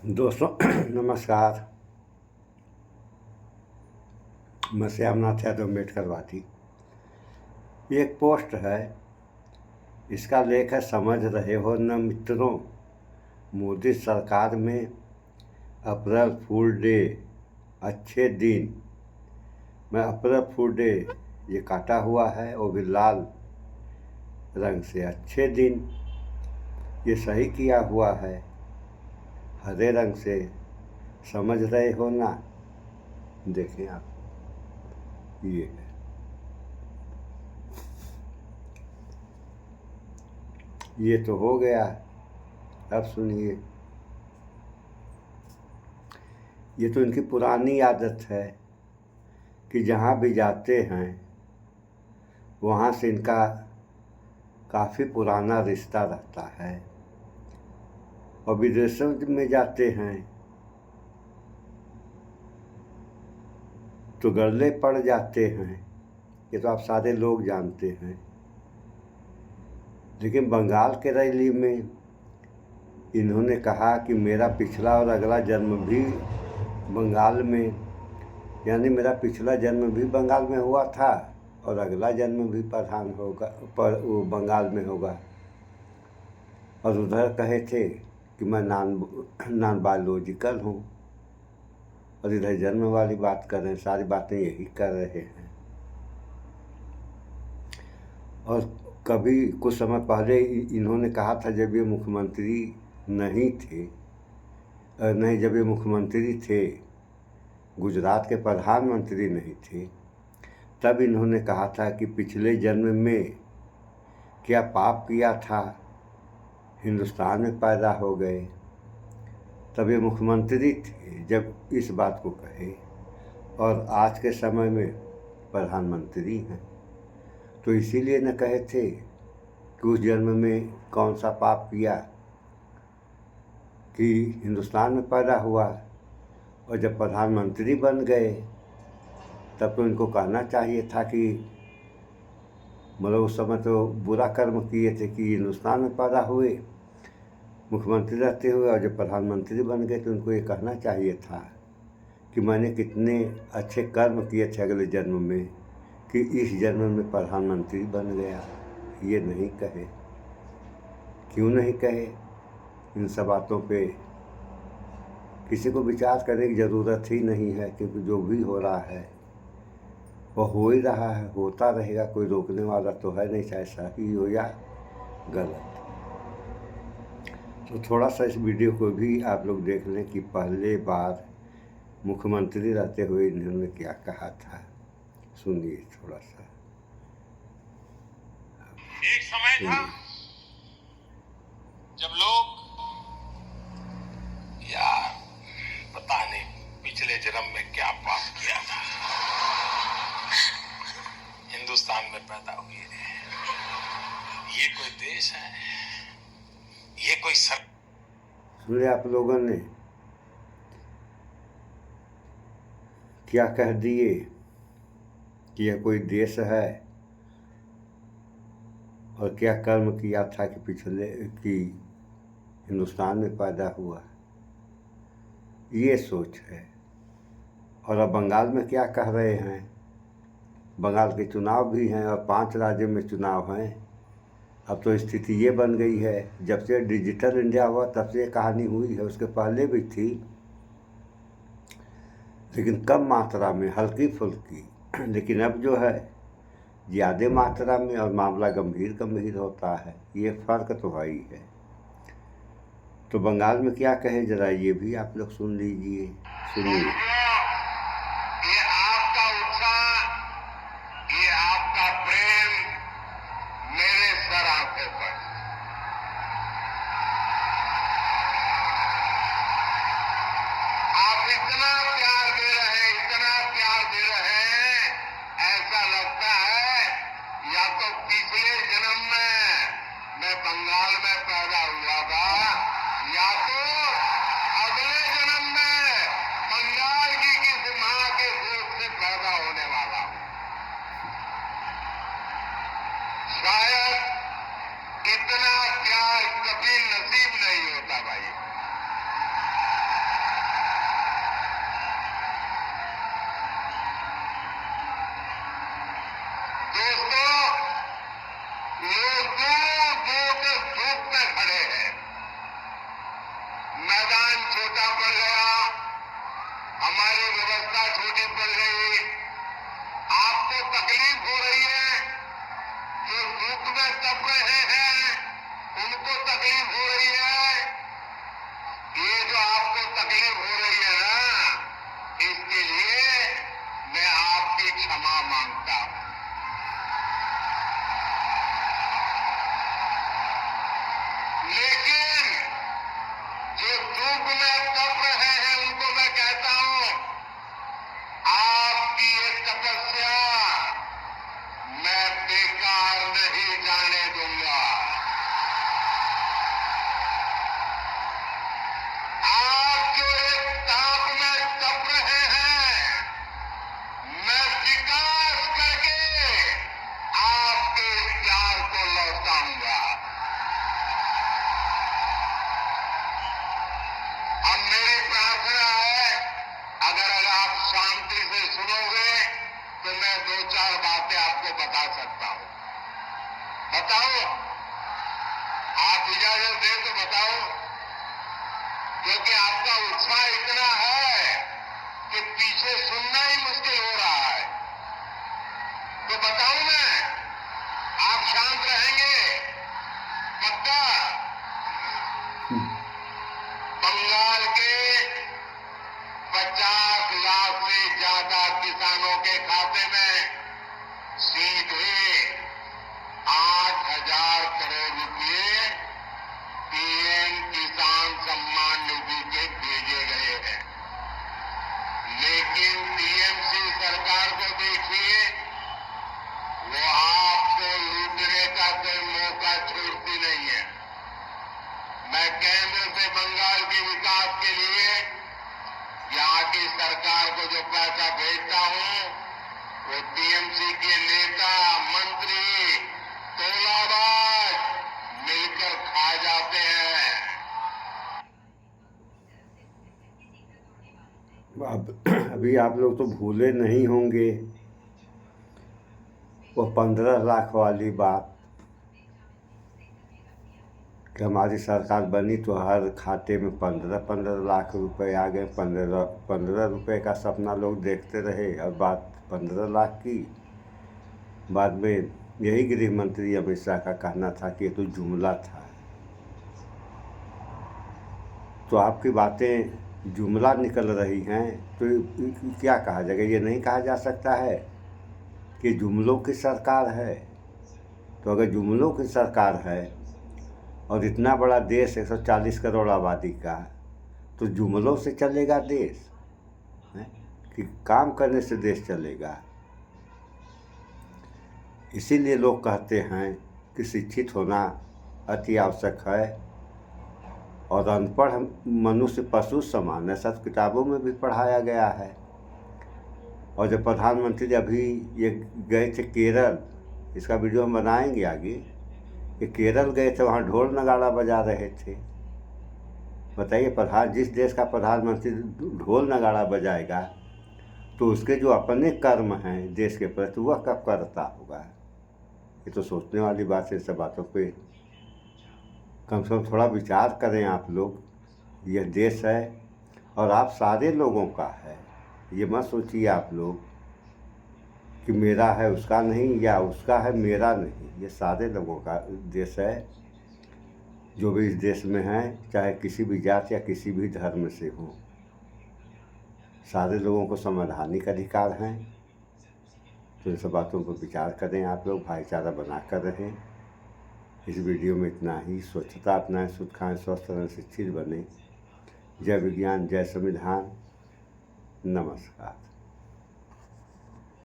दोस्तों नमस्कार। मैं श्यामनाथ यादव अम्बेडकर वादी। ये एक पोस्ट है, इसका लेख है समझ रहे हो न मित्रों, मोदी सरकार में अप्रैल फूल डे अच्छे दिन। मैं अप्रैल फूल डे ये काटा हुआ है, वो भी लाल रंग से। अच्छे दिन ये सही किया हुआ है हरे रंग से। समझ रहे हो ना, देखें आप, ये है। ये तो हो गया। अब सुनिए, ये तो इनकी पुरानी आदत है कि जहाँ भी जाते हैं वहाँ से इनका काफ़ी पुराना रिश्ता रहता है, और विदेशों में जाते हैं तो गले पड़ जाते हैं। ये तो आप सारे लोग जानते हैं। लेकिन बंगाल के रैली में इन्होंने कहा कि मेरा पिछला और अगला जन्म भी बंगाल में, यानी मेरा पिछला जन्म भी बंगाल में हुआ था और अगला जन्म भी प्रधान होगा पर वो बंगाल में होगा। और उधर कहे थे कि मैं नॉन बायोलॉजिकल हूँ, और इधर जन्म वाली बात कर रहे हैं। सारी बातें यही कर रहे हैं। और कभी कुछ समय पहले इन्होंने कहा था, जब ये मुख्यमंत्री नहीं थे, नहीं जब ये मुख्यमंत्री थे, गुजरात के प्रधानमंत्री नहीं थे, तब इन्होंने कहा था कि पिछले जन्म में क्या पाप किया था, हिंदुस्तान में पैदा हो गए। तब ये मुख्यमंत्री थे जब इस बात को कहे, और आज के समय में प्रधानमंत्री हैं। तो इसीलिए न कहे थे कि उस जन्म में कौन सा पाप किया कि हिंदुस्तान में पैदा हुआ, और जब प्रधानमंत्री बन गए तब तो इनको कहना चाहिए था कि मतलब उस समय तो बुरा कर्म किए थे कि हिंदुस्तान में पैदा हुए मुख्यमंत्री रहते हुए, और जब प्रधानमंत्री बन गए तो उनको ये कहना चाहिए था कि मैंने कितने अच्छे कर्म किए थे अगले जन्म में कि इस जन्म में प्रधानमंत्री बन गया। ये नहीं कहे। क्यों नहीं कहे? इन सब बातों पे किसी को विचार करने की ज़रूरत ही नहीं है, क्योंकि जो भी हो रहा है वह हो ही रहा है, होता रहेगा। कोई रोकने वाला तो है नहीं, चाहे सही हो या गलत। तो थोड़ा सा इस वीडियो को भी आप लोग देख लें कि पहले बार मुख्यमंत्री रहते हुए इन्होंने क्या कहा था। सुनिए थोड़ा सा। एक समय था जब लोग, यार पता नहीं पिछले जन्म में क्या पाप किया था, हिंदुस्तान में पैदा हुए। ये कोई देश है? ये कोई सुने आप लोगों ने क्या कह दिए कि यह कोई देश है, और क्या कर्म किया था कि पिछले कि हिंदुस्तान में पैदा हुआ। ये सोच है। और अब बंगाल में क्या कह रहे हैं, बंगाल के चुनाव भी हैं और 5 राज्यों में चुनाव हैं। अब तो स्थिति ये बन गई है, जब से डिजिटल इंडिया हुआ तब से ये कहानी हुई है। उसके पहले भी थी, लेकिन कम मात्रा में, हल्की फुल्की। लेकिन अब जो है ज़्यादा मात्रा में, और मामला गंभीर होता है। ये फ़र्क तो है ही है। तो बंगाल में क्या कहे, जरा ये भी आप लोग सुन लीजिए। सुनिए। ये आपका उत्साह, ये आपका प्रेम मेरे सराहते पर। आप इतना प्यार दे रहे हैं, इतना प्यार दे रहे हैं, ऐसा लगता है या तो पिछले जन्म में मैं बंगाल में पैदा हुआ था, या तो अगले जन्म में बंगाल तकलीफ हो रही है, ये जो आपको तकलीफ हो रही है ना, इसके लिए मैं आपकी क्षमा मांगता हूं। लेकिन जो धूप में तप रहे हैं उनको मैं कहता हूं, आपकी ये तपस्या मैं बेकार नहीं जाने दूंगा। आप जो एक ताप में तप रहे हैं, मैं विकास करके आपके प्यार को लौटाऊंगा। अब मेरी प्रार्थना है, अगर आप शांति से सुनोगे तो मैं 2-4 बातें आपको बता सकता हूं। बताओ, आप इजाजत दें तो बताओ, क्योंकि आपका उत्साह इतना है कि पीछे सुनना ही मुश्किल हो रहा है। तो बताऊं मैं, आप शांत रहेंगे? पक्का? बंगाल के 50 लाख से ज्यादा किसानों के खाते में सीधे 8,000 करोड़ रुपए पीएम किसान सम्मान निधि के भेजे गए हैं। लेकिन टीएमसी सरकार को देखिए, वो आपको लूटने का कोई मौका छोड़ती नहीं है। मैं केंद्र से बंगाल के विकास के लिए यहाँ की सरकार को जो पैसा भेजता हूँ, वो टीएमसी के नेता, मंत्री, तोलाबाज मिलकर खा जाते हैं। अभी आप लोग तो भूले नहीं होंगे वो 15 लाख वाली बात कि हमारी सरकार बनी तो हर खाते में 15 लाख रुपए आ गए। 15 रुपए का सपना लोग देखते रहे और बात 15 लाख की। बाद में यही गृह मंत्री अमित शाह का कहना था कि ये तो जुमला था। तो आपकी बातें जुमला निकल रही हैं तो क्या कहा जाएगा? ये नहीं कहा जा सकता है कि जुमलों की सरकार है। तो अगर जुमलों की सरकार है और इतना बड़ा देश 140 करोड़ आबादी का, तो जुमलों से चलेगा देश है कि काम करने से देश चलेगा? इसीलिए लोग कहते हैं कि शिक्षित होना अति आवश्यक है और अनपढ़ मनुष्य पशु समान है। सब किताबों में भी पढ़ाया गया है। और जब प्रधानमंत्री अभी ये गए थे केरल, इसका वीडियो हम बनाएंगे आगे, कि केरल गए थे, वहाँ ढोल नगाड़ा बजा रहे थे। बताइए, जिस देश का प्रधानमंत्री ढोल नगाड़ा बजाएगा तो उसके जो अपने कर्म हैं देश के प्रति, वह कब करता होगा? ये तो सोचने वाली बात है। सब बातों पे कम से कम थोड़ा विचार करें आप लोग। यह देश है और आप सारे लोगों का है। ये मत सोचिए आप लोग कि मेरा है उसका नहीं, या उसका है मेरा नहीं। ये सारे लोगों का देश है। जो भी इस देश में हैं, चाहे किसी भी जात या किसी भी धर्म से हो, सारे लोगों को संवैधानिक अधिकार हैं। तो इन सब बातों पर विचार करें आप लोग, भाईचारा बना कर रहें। इस वीडियो में इतना ही। स्वच्छता अपनाएं, शुद्ध खाएं, स्वस्थ रहें, शिक्षित बने। जय विज्ञान, जय संविधान। नमस्कार।